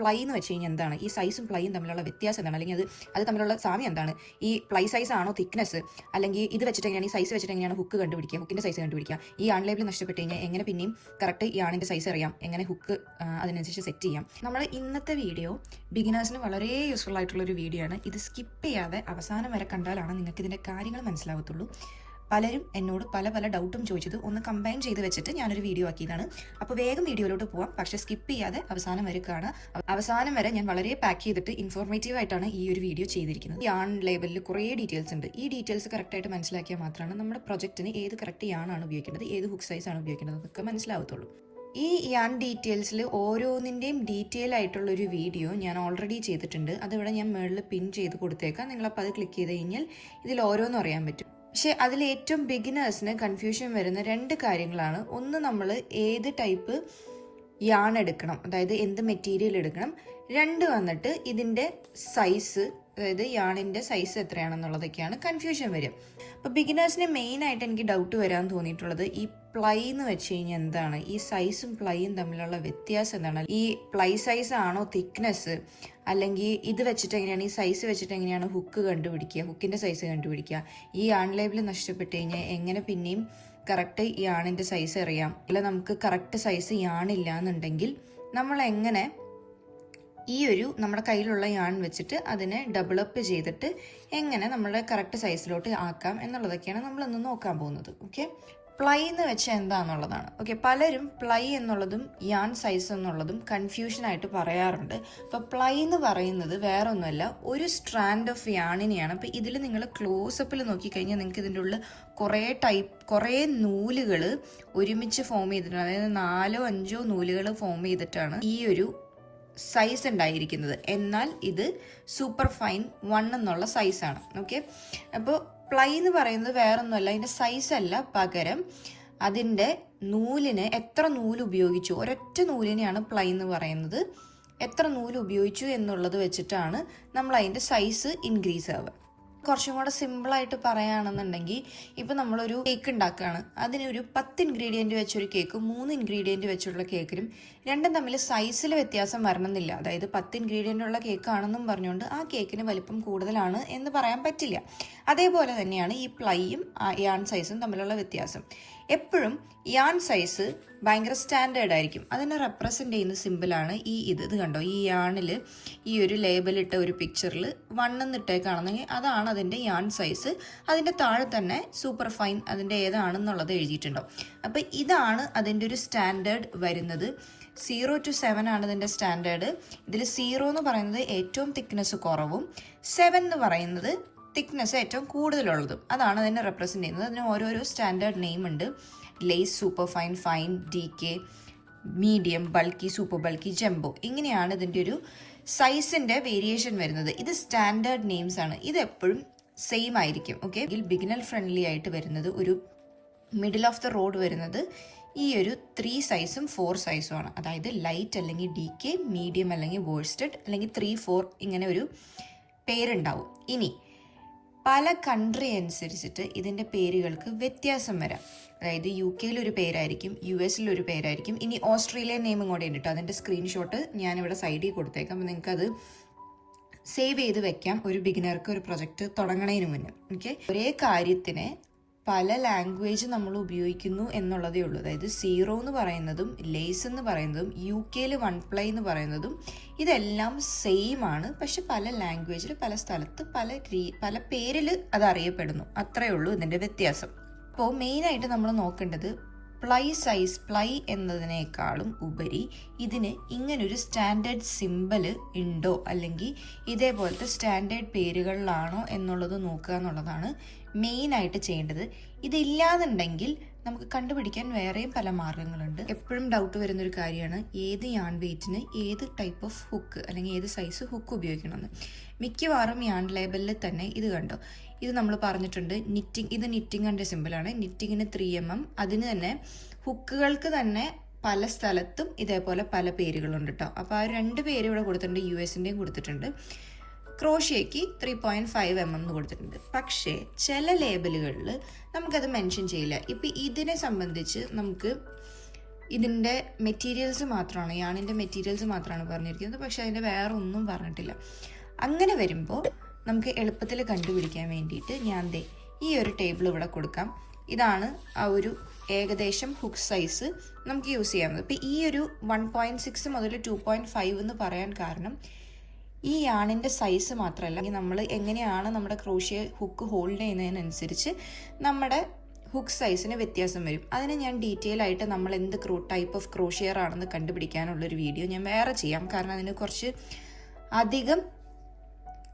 Ply എന്ന് വെച്ച് കഴിഞ്ഞാൽ എന്താണ്, ഈ സൈസും പ്ലൈയും തമ്മിലുള്ള വ്യത്യാസം എന്താണ്, അല്ലെങ്കിൽ അത് തമ്മിലുള്ള സാമ്യം എന്താണ്, ഈ പ്ലൈ സൈസ് ആണോ തിക്നെസ്, അല്ലെങ്കിൽ ഇത് വെച്ചിട്ട് എങ്ങനെയാണ് ഈ സൈസ് വെച്ചിട്ട് എങ്ങനെയാണ് ഹുക്ക് കണ്ടുപിടിക്കുക, ഹുക്കിന്റെ സൈസ് കണ്ടുപിടിക്കുക, ഈ ആൺ ലേബിൾ നഷ്ടപ്പെട്ട് കഴിഞ്ഞാൽ എങ്ങനെ പിന്നെയും കറക്റ്റ് ഈ ആണിന്റെ സൈസ് അറിയാം, എങ്ങനെ ഹുക്ക് അതിനനുസരിച്ച് സെറ്റ് ചെയ്യാം. നമ്മൾ ഇന്നത്തെ വീഡിയോ ബിഗിനേഴ്സിന് വളരെ യൂസ്ഫുൾ ആയിട്ടുള്ള ഒരു വീഡിയോ ആണ്. ഇത് സ്കിപ്പ് ചെയ്യാതെ അവസാനം വരെ കണ്ടാലാണ് നിങ്ങൾക്ക് ഇതിന്റെ കാര്യങ്ങൾ മനസ്സിലാവത്തുള്ളൂ. പലരും എന്നോട് പല ഡൗട്ടും ചോദിച്ചത് ഒന്ന് കമ്പൈൻ ചെയ്ത് വെച്ചിട്ട് ഞാനൊരു വീഡിയോ ആക്കിയതാണ്. അപ്പോൾ വേഗം വീഡിയോയിലോട്ട് പോവാം, പക്ഷെ സ്കിപ്പ് ചെയ്യാതെ അവസാനം വരെ കാണാം. അവസാനം വരെ ഞാൻ വളരെ പാക്ക് ചെയ്തിട്ട് ഇൻഫോർമേറ്റീവ് ആയിട്ടാണ് ഈ ഒരു വീഡിയോ ചെയ്തിരിക്കുന്നത്. യാൺ ലേബലിൽ കുറേ ഡീറ്റെയിൽസ് ഉണ്ട്. ഈ ഡീറ്റെയിൽസ് കറക്റ്റായിട്ട് മനസ്സിലാക്കിയാൽ മാത്രമാണ് നമ്മുടെ പ്രൊജക്റ്റിന് ഏത് കറക്റ്റ് യാണാണ് ഉപയോഗിക്കേണ്ടത്, ഏത് ഹുക്ക് സൈസ് ആണ് ഉപയോഗിക്കേണ്ടത് എന്നൊക്കെ മനസ്സിലാവത്തുള്ളൂ. ഈ യാൺ ഡീറ്റെയിൽസിൽ ഓരോന്നിൻ്റെയും ഡീറ്റെയിൽ ആയിട്ടുള്ള ഒരു വീഡിയോ ഞാൻ ഓൾറെഡി ചെയ്തിട്ടുണ്ട്. അതിവിടെ ഞാൻ മുകളിൽ പിൻ ചെയ്ത് കൊടുത്തേക്കാം. നിങ്ങളപ്പോൾ അത് ക്ലിക്ക് ചെയ്ത് കഴിഞ്ഞാൽ ഇതിൽ ഓരോന്നും അറിയാൻ പറ്റും. പക്ഷെ അതിൽ ഏറ്റവും ബിഗിനേഴ്സിന് കൺഫ്യൂഷൻ വരുന്ന രണ്ട് കാര്യങ്ങളാണ്. ഒന്ന്, നമ്മൾ ഏത് ടൈപ്പ് യാൺ എടുക്കണം, അതായത് എന്ത് മെറ്റീരിയൽ എടുക്കണം. രണ്ട് വന്നിട്ട് ഇതിൻ്റെ സൈസ്, അതായത് യാണിൻ്റെ സൈസ് എത്രയാണെന്നുള്ളതൊക്കെയാണ് കൺഫ്യൂഷൻ വരിക. അപ്പോൾ ബിഗിനേഴ്സിന് മെയിനായിട്ട് എനിക്ക് ഡൗട്ട് വരാൻ തോന്നിയിട്ടുള്ളത് ഈ പ്ലൈ എന്ന് വെച്ച് കഴിഞ്ഞാൽ എന്താണ്, ഈ സൈസും പ്ലൈയും തമ്മിലുള്ള വ്യത്യാസം എന്താണ്, ഈ പ്ലൈ സൈസ് ആണോ തിക്നെസ്, അല്ലെങ്കിൽ ഇത് വെച്ചിട്ട് എങ്ങനെയാണ്, ഈ സൈസ് വെച്ചിട്ട് എങ്ങനെയാണ് ഹുക്ക് കണ്ടുപിടിക്കുക, ഹുക്കിൻ്റെ സൈസ് കണ്ടുപിടിക്കുക, ഈ ആൺ ലേബിൾ നഷ്ടപ്പെട്ട് കഴിഞ്ഞാൽ എങ്ങനെ പിന്നെയും കറക്റ്റ് ഈ ആണിൻ്റെ സൈസ് അറിയാം, ഇല്ല നമുക്ക് കറക്റ്റ് സൈസ് യാണില്ല എന്നുണ്ടെങ്കിൽ നമ്മൾ എങ്ങനെ ഈ ഒരു നമ്മുടെ കയ്യിലുള്ള യാൺ വെച്ചിട്ട് അതിനെ ഡെവലപ്പ് ചെയ്തിട്ട് എങ്ങനെ നമ്മുടെ കറക്റ്റ് സൈസിലോട്ട് ആക്കാം എന്നുള്ളതൊക്കെയാണ് നമ്മളിന്ന് നോക്കാൻ പോകുന്നത്. ഓക്കെ, പ്ലൈ എന്ന് വെച്ചാൽ എന്താണെന്നുള്ളതാണ്. ഓക്കെ, പലരും പ്ലൈ എന്നുള്ളതും യാൺ സൈസ് എന്നുള്ളതും കൺഫ്യൂഷനായിട്ട് പറയാറുണ്ട്. അപ്പോൾ പ്ലൈ എന്ന് പറയുന്നത് വേറെ ഒന്നുമല്ല, ഒരു സ്ട്രാൻഡ് ഓഫ് യാണിനെയാണ്. അപ്പോൾ ഇതിൽ നിങ്ങൾ ക്ലോസപ്പിൽ നോക്കിക്കഴിഞ്ഞാൽ നിങ്ങൾക്ക് ഇതിൻ്റെ ഉള്ളിൽ കുറേ നൂലുകൾ ഒരുമിച്ച് ഫോം ചെയ്തിട്ടാണ്, അതായത് 4-5 നൂലുകൾ ഫോം ചെയ്തിട്ടാണ് ഈ ഒരു സൈസ് ഉണ്ടായിരിക്കുന്നത്. എന്നാൽ ഇത് സൂപ്പർ ഫൈൻ 1 എന്നുള്ള സൈസാണ്. ഓക്കെ, അപ്പോൾ പ്ലൈ എന്ന് പറയുന്നത് വേറൊന്നുമല്ല, അതിൻ്റെ സൈസ് അല്ല, പകരം അതിൻ്റെ നൂലിന് എത്ര നൂല് ഉപയോഗിച്ചു, ഒരൊറ്റ നൂലിനെയാണ് പ്ലൈ എന്ന് പറയുന്നത്. എത്ര നൂല് ഉപയോഗിച്ചു എന്നുള്ളത് വെച്ചിട്ടാണ് നമ്മൾ അതിൻ്റെ സൈസ് ഇൻക്രീസ് ആവുക. കുറച്ചും കൂടെ സിമ്പിളായിട്ട് പറയുകയാണെന്നുണ്ടെങ്കിൽ, ഇപ്പം നമ്മളൊരു കേക്ക് ഉണ്ടാക്കുകയാണ്, അതിനൊരു 10 ഇൻഗ്രീഡിയൻറ്റ് വെച്ചൊരു കേക്കും 3 ഇൻഗ്രീഡിയൻറ്റ് വെച്ചുള്ള കേക്കിനും രണ്ടും തമ്മിൽ സൈസിൽ വ്യത്യാസം വരണമെന്നില്ല. അതായത് 10 ഇൻഗ്രീഡിയൻ്റ് ഉള്ള കേക്കാണെന്നും പറഞ്ഞുകൊണ്ട് ആ കേക്കിന് വലിപ്പം കൂടുതലാണ് എന്ന് പറയാൻ പറ്റില്ല. അതേപോലെ തന്നെയാണ് ഈ പ്ലൈയും യാൺ സൈസും തമ്മിലുള്ള വ്യത്യാസം. എപ്പോഴും യാൺ സൈസ് ഭയങ്കര സ്റ്റാൻഡേർഡ് ആയിരിക്കും. അതിനെ റെപ്രസെൻ്റ് ചെയ്യുന്ന സിമ്പിളാണ് ഇത് കണ്ടോ, ഈ യാണിൽ ഈ ഒരു ലേബലിട്ട ഒരു പിക്ചറിൽ 1 എന്നിട്ടേക്കാണെന്നെങ്കിൽ അതാണ് അതിൻ്റെ യാൺ സൈസ്. അതിൻ്റെ താഴെ തന്നെ സൂപ്പർ ഫൈൻ അതിൻ്റെ ഏതാണെന്നുള്ളത് എഴുതിയിട്ടുണ്ടോ. അപ്പോൾ ഇതാണ് അതിൻ്റെ ഒരു സ്റ്റാൻഡേർഡ് വരുന്നത്. 0 to 7 ആണ് ഇതിൻ്റെ സ്റ്റാൻഡേർഡ്. ഇതിൽ 0 എന്ന് പറയുന്നത് ഏറ്റവും തിക്നെസ് കുറവും, 7 എന്ന് പറയുന്നത് തിക്നെസ് ഏറ്റവും കൂടുതലുള്ളതും. അതാണ് അതിനെ റെപ്രസെൻ്റ് ചെയ്യുന്നത്. അതിന് ഓരോരോ സ്റ്റാൻഡേർഡ് നെയിം ഉണ്ട്. Lace, super fine, fine, DK, medium, bulky, super bulky, jumbo, ഇങ്ങനെയാണ് ഇതിൻ്റെ ഒരു സൈസിൻ്റെ വേരിയേഷൻ വരുന്നത്. ഇത് സ്റ്റാൻഡേർഡ് നെയിംസ് ആണ്. ഇതെപ്പോഴും സെയിം ആയിരിക്കും. ഓക്കെ, ഇതിൽ ബിഗിനർ ഫ്രണ്ട്ലി ആയിട്ട് വരുന്നത്, ഒരു മിഡിൽ ഓഫ് ദ റോഡ് വരുന്നത് ഈ ഒരു 3 സൈസും 4 സൈസും ആണ്. അതായത് ലൈറ്റ് അല്ലെങ്കിൽ DK, മീഡിയം അല്ലെങ്കിൽ വോഴ്സ്റ്റഡ്, അല്ലെങ്കിൽ 3-4 ഇങ്ങനെ ഒരു പേരുണ്ടാവും. ഇനി പല കൺട്രി അനുസരിച്ചിട്ട് ഇതിൻ്റെ പേരുകൾക്ക് വ്യത്യാസം വരാം. അതായത് UK ഒരു പേരായിരിക്കും, US ഒരു പേരായിരിക്കും. ഇനി ഓസ്ട്രേലിയൻ നെയിമും കൂടെ ഉണ്ട് കേട്ടോ. അതിൻ്റെ സ്ക്രീൻഷോട്ട് ഞാനിവിടെ സൈഡിൽ കൊടുത്തേക്കാം. അപ്പോൾ നിങ്ങൾക്കത് സേവ് ചെയ്ത് വെക്കാം ഒരു ബിഗിനർക്ക് ഒരു പ്രൊജക്റ്റ് തുടങ്ങണതിന് മുന്നേ. ഓക്കെ, ഒരേ കാര്യത്തിന് പല ലാംഗ്വേജ് നമ്മൾ ഉപയോഗിക്കുന്നു എന്നുള്ളതേ ഉള്ളൂ. അതായത് 0 എന്ന് പറയുന്നതും ലേസ് എന്ന് പറയുന്നതും UK 1 പ്ലൈ എന്ന് പറയുന്നതും ഇതെല്ലാം സെയിം ആണ്. പക്ഷെ പല ലാംഗ്വേജിൽ പല സ്ഥലത്ത് പല പേരിൽ അത് അറിയപ്പെടുന്നു. അത്രയേ ഉള്ളൂ ഇതിൻ്റെ വ്യത്യാസം. അപ്പോൾ മെയിനായിട്ട് നമ്മൾ നോക്കേണ്ടത് പ്ലൈ എന്നതിനേക്കാളും ഉപരി ഇതിന് ഇങ്ങനൊരു സ്റ്റാൻഡേർഡ് സിമ്പൽ ഉണ്ടോ, അല്ലെങ്കിൽ ഇതേപോലത്തെ സ്റ്റാൻഡേർഡ് പേരുകളിലാണോ എന്നുള്ളത് നോക്കുക എന്നുള്ളതാണ് മെയിനായിട്ട് ചെയ്യേണ്ടത്. ഇതില്ലാന്നുണ്ടെങ്കിൽ നമുക്ക് കണ്ടുപിടിക്കാൻ വേറെയും പല മാർഗങ്ങളുണ്ട്. എപ്പോഴും ഡൗട്ട് വരുന്നൊരു കാര്യമാണ് ഏത് യാൺ വെയ്റ്റിന് ഏത് ടൈപ്പ് ഓഫ് ഹുക്ക് അല്ലെങ്കിൽ ഏത് സൈസ് ഹുക്ക് ഉപയോഗിക്കണമെന്ന്. മിക്കവാറും യാൺ ലേബലിൽ തന്നെ ഇത് കണ്ടോ, ഇത് നമ്മൾ പറഞ്ഞിട്ടുണ്ട് നിറ്റിംഗ്, ഇത് നിറ്റിങ്ങിൻ്റെ സിമ്പിളാണ്. നിറ്റിങ്ങിന് 3mm. അതിന് തന്നെ ഹുക്കുകൾക്ക് തന്നെ പല സ്ഥലത്തും ഇതേപോലെ പല പേരുകളുണ്ട് കേട്ടോ. അപ്പോൾ ആ 2 പേര് ഇവിടെ കൊടുത്തിട്ടുണ്ട്, US കൊടുത്തിട്ടുണ്ട്. ക്രോഷ്യയ്ക്ക് 3.5mm എന്ന് കൊടുത്തിട്ടുണ്ട്. പക്ഷേ ചില ലേബലുകളിൽ നമുക്കത് മെൻഷൻ ചെയ്യില്ല. ഇപ്പം ഇതിനെ സംബന്ധിച്ച് നമുക്ക് ഇതിൻ്റെ മെറ്റീരിയൽസ് മാത്രമാണ്, യാണിൻ്റെ മെറ്റീരിയൽസ് മാത്രമാണ് പറഞ്ഞിരിക്കുന്നത്. പക്ഷേ അതിൻ്റെ വേറെ ഒന്നും പറഞ്ഞിട്ടില്ല. അങ്ങനെ വരുമ്പോൾ നമുക്ക് എളുപ്പത്തിൽ കണ്ടുപിടിക്കാൻ വേണ്ടിയിട്ട് ഞാൻ ഈ ഒരു ടേബിൾ ഇവിടെ കൊടുക്കാം. ഇതാണ് ആ ഒരു ഏകദേശം ഹുക്ക് സൈസ് നമുക്ക് യൂസ് ചെയ്യാവുന്നത്. ഇപ്പോൾ ഈ ഒരു 1.6 മുതൽ 2.5 എന്ന് പറയാൻ കാരണം ഈ യാണിൻ്റെ സൈസ് മാത്രമല്ല, നമ്മൾ എങ്ങനെയാണ് നമ്മുടെ ക്രോഷ്യ ഹുക്ക് ഹോൾഡ് ചെയ്യുന്നതിനനുസരിച്ച് നമ്മുടെ ഹുക്ക് സൈസിന് വ്യത്യാസം വരും. അതിന് ഞാൻ ഡീറ്റെയിൽ ആയിട്ട് നമ്മൾ എന്ത് ടൈപ്പ് ഓഫ് ക്രോഷിയർ ആണെന്ന് കണ്ടുപിടിക്കാനുള്ളൊരു വീഡിയോ ഞാൻ വേറെ ചെയ്യാം. കാരണം അതിന് കുറച്ച് അധികം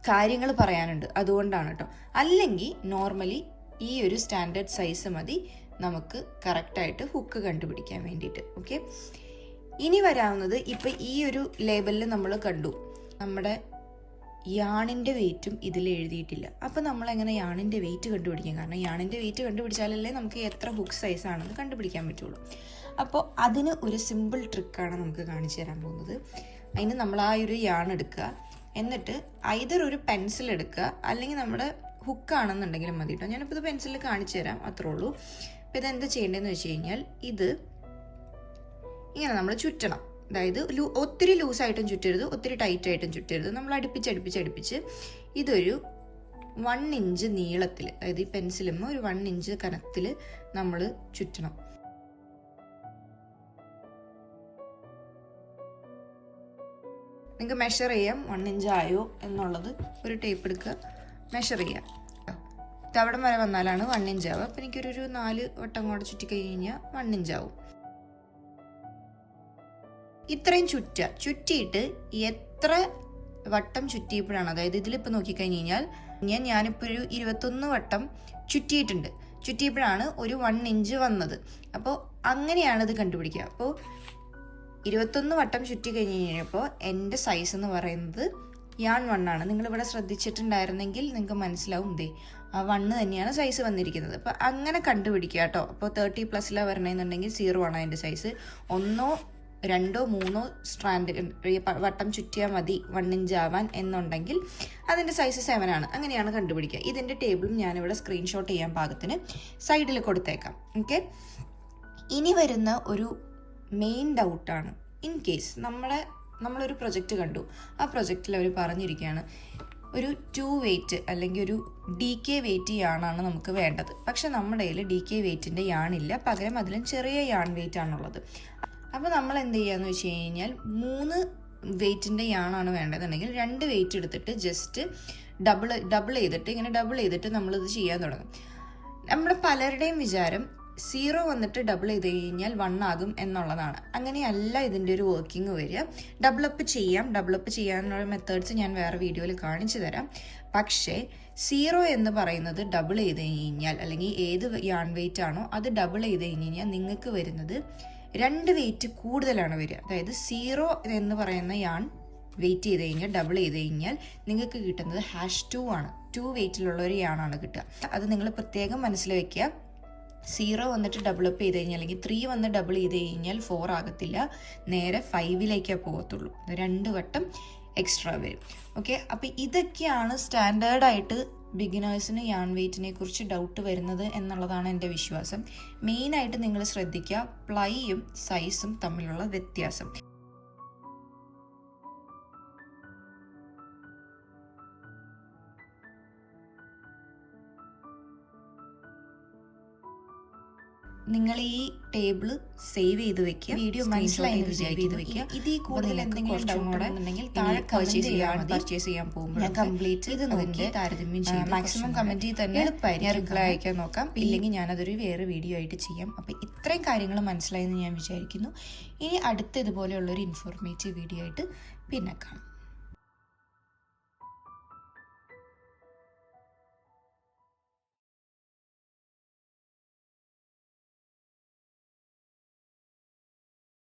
കാര്യങ്ങൾ പറയാനുണ്ട്, അതുകൊണ്ടാണ് കേട്ടോ. അല്ലെങ്കിൽ നോർമലി ഈ ഒരു സ്റ്റാൻഡേർഡ് സൈസ് മതി നമുക്ക് കറക്റ്റായിട്ട് ഹുക്ക് കണ്ടുപിടിക്കാൻ വേണ്ടിയിട്ട്. ഓക്കെ, ഇനി വരാവുന്നത് ഇപ്പം ഈ ഒരു ലേബലിൽ നമ്മൾ കണ്ടു നമ്മുടെ യാണിൻ്റെ വെയിറ്റും ഇതിൽ എഴുതിയിട്ടില്ല. അപ്പോൾ നമ്മളെങ്ങനെ യാണിൻ്റെ വെയിറ്റ് കണ്ടുപിടിക്കും? കാരണം യാണിൻ്റെ വെയിറ്റ് കണ്ടുപിടിച്ചാലല്ലേ നമുക്ക് എത്ര ഹുക്ക് സൈസ് ആണെന്ന് കണ്ടുപിടിക്കാൻ പറ്റുള്ളൂ. അപ്പോൾ അതിന് ഒരു സിമ്പിൾ ട്രിക്കാണ് നമുക്ക് കാണിച്ചു തരാൻ പോകുന്നത്. അതിന് നമ്മൾ ആ ഒരു യാൺ എടുക്കുക, എന്നിട്ട് ഐദർ ഒരു പെൻസിൽ എടുക്കുക അല്ലെങ്കിൽ നമ്മുടെ ഹുക്കാണെന്നുണ്ടെങ്കിലും മതി കേട്ടോ. ഞാനിപ്പോൾ ഇത് പെൻസിലിൽ കാണിച്ചു തരാം, അത്രേ ഉള്ളൂ. അപ്പോൾ ഇതെന്താ ചെയ്യേണ്ടതെന്ന് വെച്ച് കഴിഞ്ഞാൽ ഇത് ഇങ്ങനെ നമ്മൾ ചുറ്റണം. അതായത് ഒത്തിരി ലൂസായിട്ടും ചുറ്റരുത്, ഒത്തിരി ടൈറ്റായിട്ടും ചുറ്റരുത്. നമ്മൾ അടുപ്പിച്ച് ഇതൊരു 1 ഇഞ്ച് നീളത്തിൽ, അതായത് ഈ പെൻസിലും ഒരു 1 ഇഞ്ച് കനത്തിൽ നമ്മൾ ചുറ്റണം. നിങ്ങൾക്ക് മെഷർ ചെയ്യാം 1 ഇഞ്ച് ആയോ എന്നുള്ളത്. ഒരു ടേപ്പ് എടുക്കുക, മെഷർ ചെയ്യാം. ഇതവിടം വരെ വന്നാലാണ് 1 ഇഞ്ച് ആവുക. അപ്പോൾ എനിക്കൊരു 4 വട്ടം കൂടെ ചുറ്റിക്കഴിഞ്ഞ് കഴിഞ്ഞാൽ 1 ഇഞ്ച് ആവും. ഇത്രയും ചുറ്റിയിട്ട് എത്ര വട്ടം ചുറ്റിയപ്പോഴാണ്, അതായത് ഇതിലിപ്പോൾ നോക്കിക്കഴിഞ്ഞ് കഴിഞ്ഞാൽ ഞാനിപ്പോൾ ഒരു 21 വട്ടം ചുറ്റിയപ്പോഴാണ് ഒരു 1 ഇഞ്ച് വന്നത്. അപ്പോൾ അങ്ങനെയാണ് ഇത് കണ്ടുപിടിക്കുക. അപ്പോൾ 21 വട്ടം ചുറ്റി കഴിഞ്ഞ് കഴിഞ്ഞപ്പോൾ എൻ്റെ സൈസ് എന്ന് പറയുന്നത് യാൺ 1 ആണ്. നിങ്ങളിവിടെ ശ്രദ്ധിച്ചിട്ടുണ്ടായിരുന്നെങ്കിൽ നിങ്ങൾക്ക് മനസ്സിലാവും, ആ 1 തന്നെയാണ് സൈസ് വന്നിരിക്കുന്നത്. അപ്പോൾ അങ്ങനെ കണ്ടുപിടിക്കുക കേട്ടോ. അപ്പോൾ 30+ വരണമെന്നുണ്ടെങ്കിൽ 0 ആണ് അതിൻ്റെ സൈസ്. 1, 2, 3 സ്ട്രാൻഡ് വട്ടം ചുറ്റിയാൽ മതി 1 ഇഞ്ച് ആവാൻ എന്നുണ്ടെങ്കിൽ അതിൻ്റെ സൈസ് 7 ആണ്. അങ്ങനെയാണ് കണ്ടുപിടിക്കുക. ഇതിൻ്റെ ടേബിളും ഞാനിവിടെ സ്ക്രീൻഷോട്ട് ചെയ്യാൻ പാകത്തിന് സൈഡിൽ കൊടുത്തേക്കാം. ഓക്കെ, ഇനി വരുന്ന ഒരു മെയിൻ ഡൗട്ടാണ്, ഇൻ കേസ് നമ്മളൊരു പ്രൊജക്റ്റ് കണ്ടു, ആ പ്രൊജക്റ്റിൽ അവർ പറഞ്ഞിരിക്കുകയാണ് ഒരു 2 വെയ്റ്റ് അല്ലെങ്കിൽ ഒരു DK വെയ്റ്റ് യാണാണ് നമുക്ക് വേണ്ടത്. പക്ഷെ നമ്മുടെ കയ്യിൽ DK വെയ്റ്റിൻ്റെ യാണില്ല, പകരം അതിലും ചെറിയ യാൺ വെയ്റ്റ് ആണുള്ളത്. അപ്പോൾ നമ്മൾ എന്ത് ചെയ്യാന്ന് വെച്ച് കഴിഞ്ഞാൽ 3 വെയ്റ്റിൻ്റെ യാണാണ് വേണ്ടതെന്നുണ്ടെങ്കിൽ 2 വെയ്റ്റ് എടുത്തിട്ട് ജസ്റ്റ് ഡബിൾ ചെയ്തിട്ട് നമ്മളിത് ചെയ്യാൻ തുടങ്ങും. നമ്മുടെ പലരുടെയും വിചാരം 0 വന്നിട്ട് ഡബിൾ ചെയ്ത് കഴിഞ്ഞാൽ 1 ആകും എന്നുള്ളതാണ്. അങ്ങനെയല്ല ഇതിൻ്റെ ഒരു വർക്കിംഗ് വരിക. ഡബിളപ്പ് ചെയ്യാനുള്ള മെത്തേഡ്സ് ഞാൻ വേറെ വീഡിയോയിൽ കാണിച്ചു തരാം. പക്ഷേ 0 എന്ന് പറയുന്നത് ഡബിൾ ചെയ്ത് കഴിഞ്ഞാൽ, അല്ലെങ്കിൽ ഏത് യാൺ വെയിറ്റ് ആണോ അത് ഡബിൾ ചെയ്ത് കഴിഞ്ഞാൽ നിങ്ങൾക്ക് വരുന്നത് 2 വെയിറ്റ് കൂടുതലാണ് വരിക. അതായത് 0 എന്ന് പറയുന്ന യാൺ വെയിറ്റ് ചെയ്ത് കഴിഞ്ഞാൽ ഡബിൾ ചെയ്ത് കഴിഞ്ഞാൽ നിങ്ങൾക്ക് കിട്ടുന്നത് #2 ആണ്. 2 വെയിറ്റിലുള്ള ഒരു യാണാണ് കിട്ടുക. അത് നിങ്ങൾ പ്രത്യേകം മനസ്സിൽ വയ്ക്കുക. 0 വന്നിട്ട് ഡബിളപ്പ് ചെയ്ത് കഴിഞ്ഞാൽ, അല്ലെങ്കിൽ 3 വന്ന് ഡബിൾ ചെയ്ത് കഴിഞ്ഞാൽ 4 ആകത്തില്ല, നേരെ 5ലേക്കേ പോകത്തുള്ളൂ. 2 വട്ടം എക്സ്ട്രാ വരും. ഓക്കെ, അപ്പോൾ ഇതൊക്കെയാണ് സ്റ്റാൻഡേർഡായിട്ട് ബിഗിനേഴ്സിന് യാൺ വെയ്റ്റിനെ കുറിച്ച് ഡൗട്ട് വരുന്നത് എന്നുള്ളതാണ് എൻ്റെ വിശ്വാസം. മെയിനായിട്ട് നിങ്ങൾ ശ്രദ്ധിക്കുക പ്ലൈയും സൈസും തമ്മിലുള്ള വ്യത്യാസം. നിങ്ങൾ ഈ ടേബിൾ സേവ് ചെയ്ത് വെക്കുക, വീഡിയോ മനസ്സിലായെന്ന് വിചാരിക്കുന്നു. ഇതിൽ കൂടുതൽ എന്തെങ്കിലും ഡൗട്ട് ഉണ്ടെങ്കിൽ താഴെ പർച്ചേസ് ചെയ്യാൻ പോകുമ്പോൾ ഞാൻ കംപ്ലീറ്റ് ഇത് നോക്കി താരതമ്യം ചെയ്യാം. മാക്സിമം കമൻറ്റിൽ തന്നെ ഞാൻ റിപ്ലൈ അയക്കാൻ നോക്കാം. ഇല്ലെങ്കിൽ ഞാനതൊരു വേറെ വീഡിയോ ആയിട്ട് ചെയ്യാം. അപ്പോൾ ഇത്രയും കാര്യങ്ങൾ മനസ്സിലായെന്ന് ഞാൻ വിചാരിക്കുന്നു. ഇനി അടുത്ത ഇതുപോലെയുള്ളൊരു ഇൻഫോർമേറ്റീവ് വീഡിയോ ആയിട്ട് പിന്നെ കാണാം.